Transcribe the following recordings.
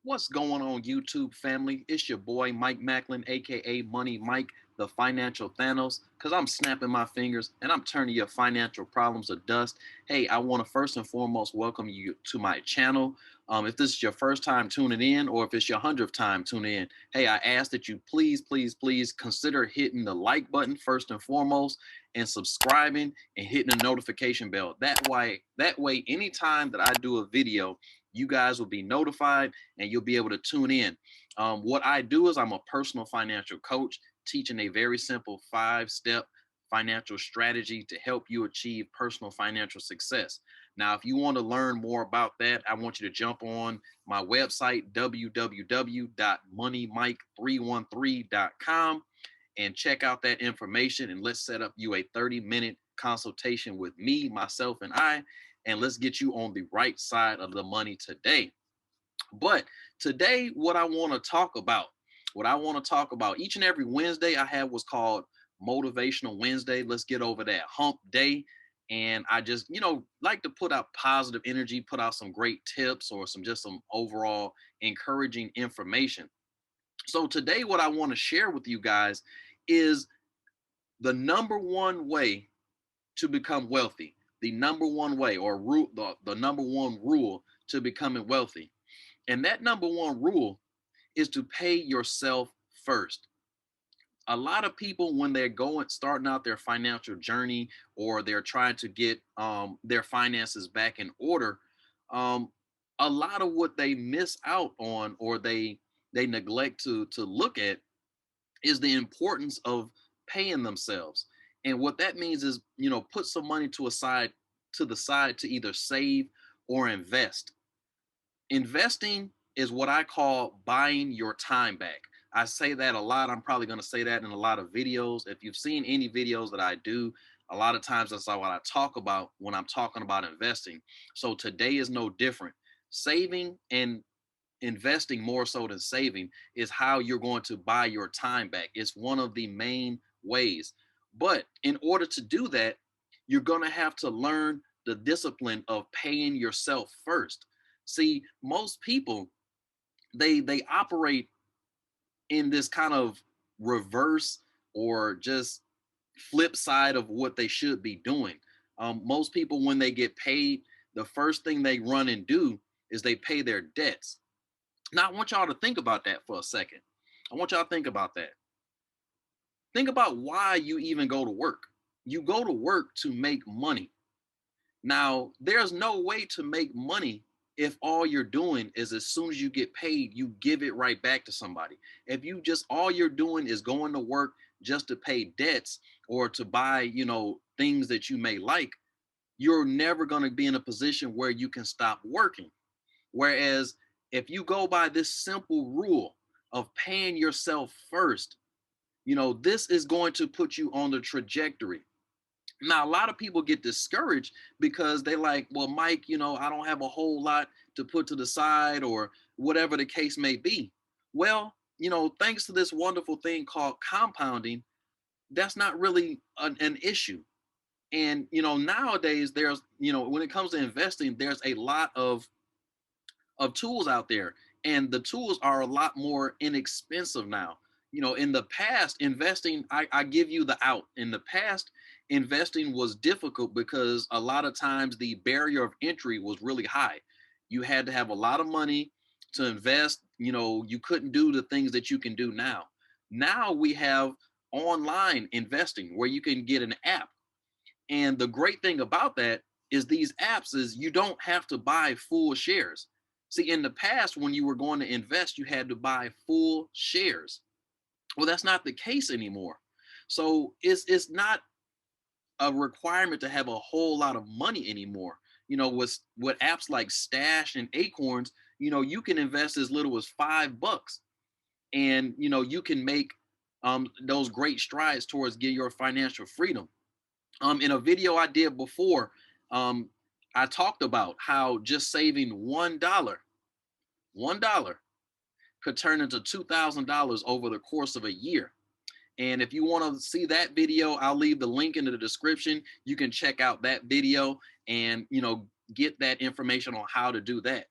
What's going on, YouTube family? It's your boy Mike Macklin, aka Money Mike, the financial Thanos, because I'm snapping my fingers and I'm turning your financial problems to dust. Hey, I want to first and foremost welcome you to my channel. If this is your first time tuning in, or if it's your 100th time tuning in, hey, I ask that you please consider hitting the like button first and foremost, and subscribing and hitting the notification bell. That way, anytime that I do a video, you guys will be notified and you'll be able to tune in. What I do is I'm a personal financial coach teaching a very simple 5-step financial strategy to help you achieve personal financial success. Now, if you want to learn more about that, I want you to jump on my website, www.moneymike313.com, and check out that information. And let's set up you a 30-minute consultation with me, myself, and let's get you on the right side of the money today. But today, what I want to talk about each and every Wednesday, I have what's called Motivational Wednesday. Let's get over that hump day. And I just, like to put out positive energy, put out some great tips or some overall encouraging information. So today, what I want to share with you guys is the number one way to become wealthy. The number one way or rule, the number one rule to becoming wealthy. And that number one rule is to pay yourself first. A lot of people, when they're starting out their financial journey, or they're trying to get their finances back in order, um, a lot of what they miss out on, or they neglect to look at, is the importance of paying themselves. And what that means is, put some money to the side to either save or invest. Investing is what I call buying your time back. I say that a lot. I'm probably going to say that in a lot of videos. If you've seen any videos that I do, a lot of times that's what I talk about when I'm talking about investing. So today is no different. Saving and investing, more so than saving, is how you're going to buy your time back. It's one of the main ways. But in order to do that, you're going to have to learn the discipline of paying yourself first. See, most people, they operate in this kind of reverse, or just flip side of what they should be doing. Most people, when they get paid, the first thing they run and do is they pay their debts. Now, I want y'all to think about that for a second. I want y'all to think about that. Think about why you even go to work. You go to work to make money. Now, there's no way to make money if all you're doing is, as soon as you get paid, you give it right back to somebody. If you just, all you're doing is going to work just to pay debts or to buy, things that you may like, you're never going to be in a position where you can stop working. Whereas if you go by this simple rule of paying yourself first, this is going to put you on the trajectory. Now, a lot of people get discouraged because they like, well, Mike, I don't have a whole lot to put to the side, or whatever the case may be. Well, thanks to this wonderful thing called compounding, that's not really an issue. And, nowadays there's, when it comes to investing, there's a lot of tools out there, and the tools are a lot more inexpensive now. In the past, investing, I give you the out. In the past, investing was difficult because a lot of times the barrier of entry was really high. You had to have a lot of money to invest. You couldn't do the things that you can do now. Now we have online investing where you can get an app. And the great thing about that is, these apps is, you don't have to buy full shares. See, in the past, when you were going to invest, you had to buy full shares. Well, that's not the case anymore. So it's not a requirement to have a whole lot of money anymore. With apps like Stash and Acorns, you can invest as little as $5, and you can make those great strides towards getting your financial freedom. In a video I did before, um, I talked about how just saving $1 could turn into $2,000 over the course of a year. And if you want to see that video, I'll leave the link in the description. You can check out that video and, get that information on how to do that.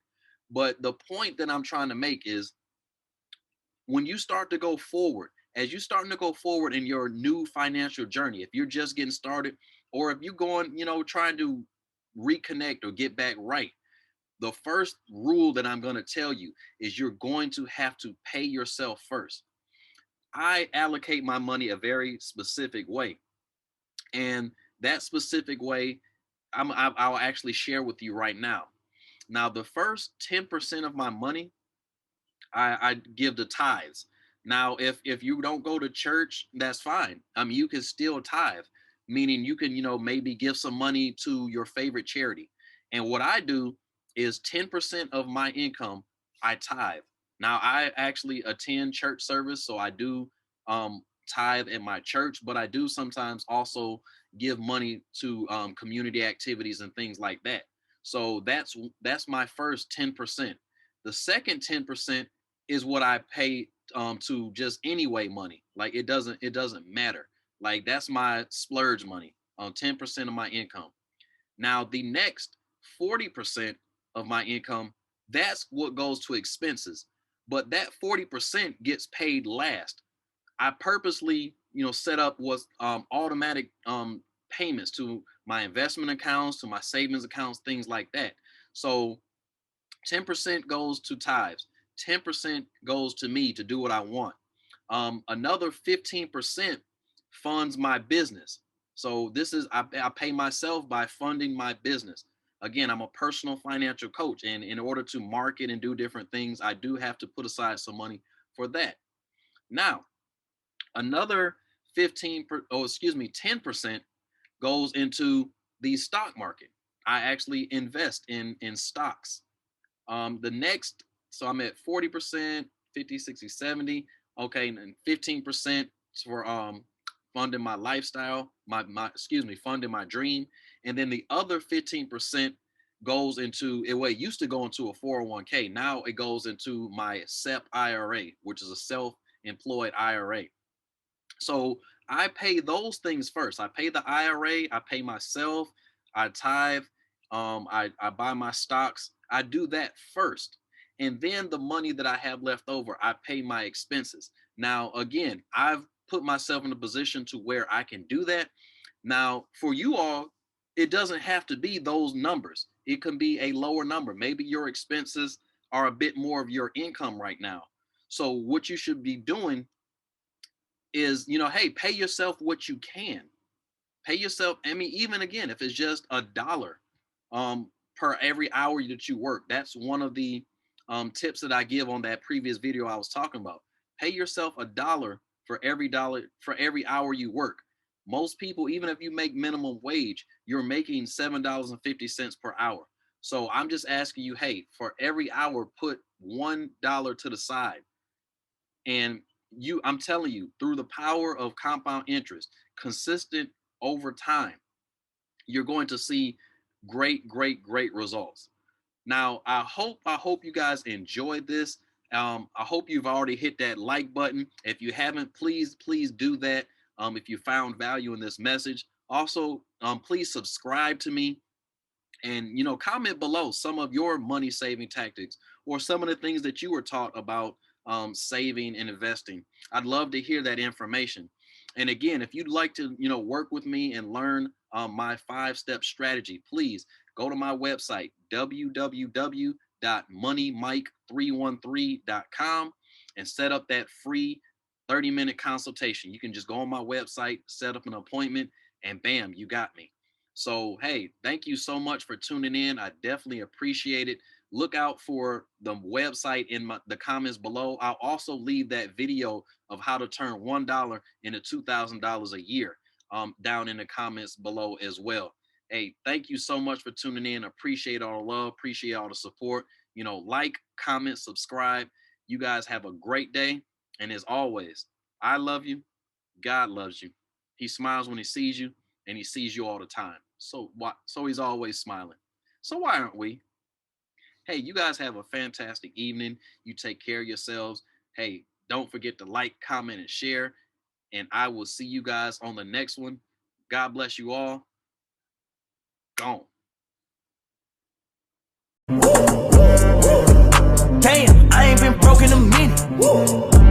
But the point that I'm trying to make is when you start to go forward, as you're starting to go forward in your new financial journey, if you're just getting started, or if you're going, trying to reconnect or get back right, the first rule that I'm going to tell you is you're going to have to pay yourself first. I allocate my money a very specific way. And that specific way, I'll actually share with you right now. Now, the first 10% of my money, I give to tithes. Now, if you don't go to church, that's fine. I mean, you can still tithe, meaning you can, maybe give some money to your favorite charity. And what I do is 10% of my income, I tithe. Now, I actually attend church service, so I do tithe in my church, but I do sometimes also give money to community activities and things like that. So that's my first 10%. The second 10% is what I pay to just anyway money. Like it doesn't matter. Like that's my splurge money on 10% of my income. Now the next 40% of my income, that's what goes to expenses. But that 40% gets paid last. I purposely, set up was automatic payments to my investment accounts, to my savings accounts, things like that. So 10% goes to tithes, 10% goes to me to do what I want. Another 15% funds my business. So this is, I pay myself by funding my business. Again, I'm a personal financial coach, and in order to market and do different things, I do have to put aside some money for that. Now, another 10% goes into the stock market. I actually invest in stocks. The next, so I'm at 40%, 50, 60, 70. Okay, and 15% for funding my lifestyle, funding my dream. And then the other 15% goes into it. Well, it used to go into a 401k. Now it goes into my SEP IRA, which is a self-employed IRA. So I pay those things first. I pay the IRA, I pay myself, I tithe, I buy my stocks. I do that first. And then the money that I have left over, I pay my expenses. Now, again, I've put myself in a position to where I can do that. Now, for you all, it doesn't have to be those numbers. It can be a lower number. Maybe your expenses are a bit more of your income right now. So what you should be doing is, hey, pay yourself what you can. Pay yourself. I mean, even again, if it's just $1 per every hour that you work, that's one of the tips that I give on that previous video I was talking about. Pay yourself $1 for every hour you work. Most people, even if you make minimum wage, you're making $7.50 per hour. So I'm just asking you, hey, for every hour, put $1 to the side. And I'm telling you, through the power of compound interest, consistent over time, you're going to see great, great, great results. Now, I hope you guys enjoyed this. I hope you've already hit that like button. If you haven't, please do that. If you found value in this message, also please subscribe to me, and comment below some of your money saving tactics or some of the things that you were taught about saving and investing. I'd love to hear that information. And again, if you'd like to work with me and learn my 5-step strategy, please go to my website, www.moneymike313.com, and set up that free 30-minute consultation. You can just go on my website, set up an appointment, and bam, you got me. So, hey, thank you so much for tuning in. I definitely appreciate it. Look out for the website in the comments below. I'll also leave that video of how to turn $1 into $2,000 a year down in the comments below as well. Hey, thank you so much for tuning in. Appreciate all the love. Appreciate all the support. Like, comment, subscribe. You guys have a great day. And as always, I love you. God loves you. He smiles when he sees you, and he sees you all the time. So he's always smiling. So why aren't we? Hey, you guys have a fantastic evening. You take care of yourselves. Hey, don't forget to like, comment, and share. And I will see you guys on the next one. God bless you all. Gone. ain't been broke in a minute.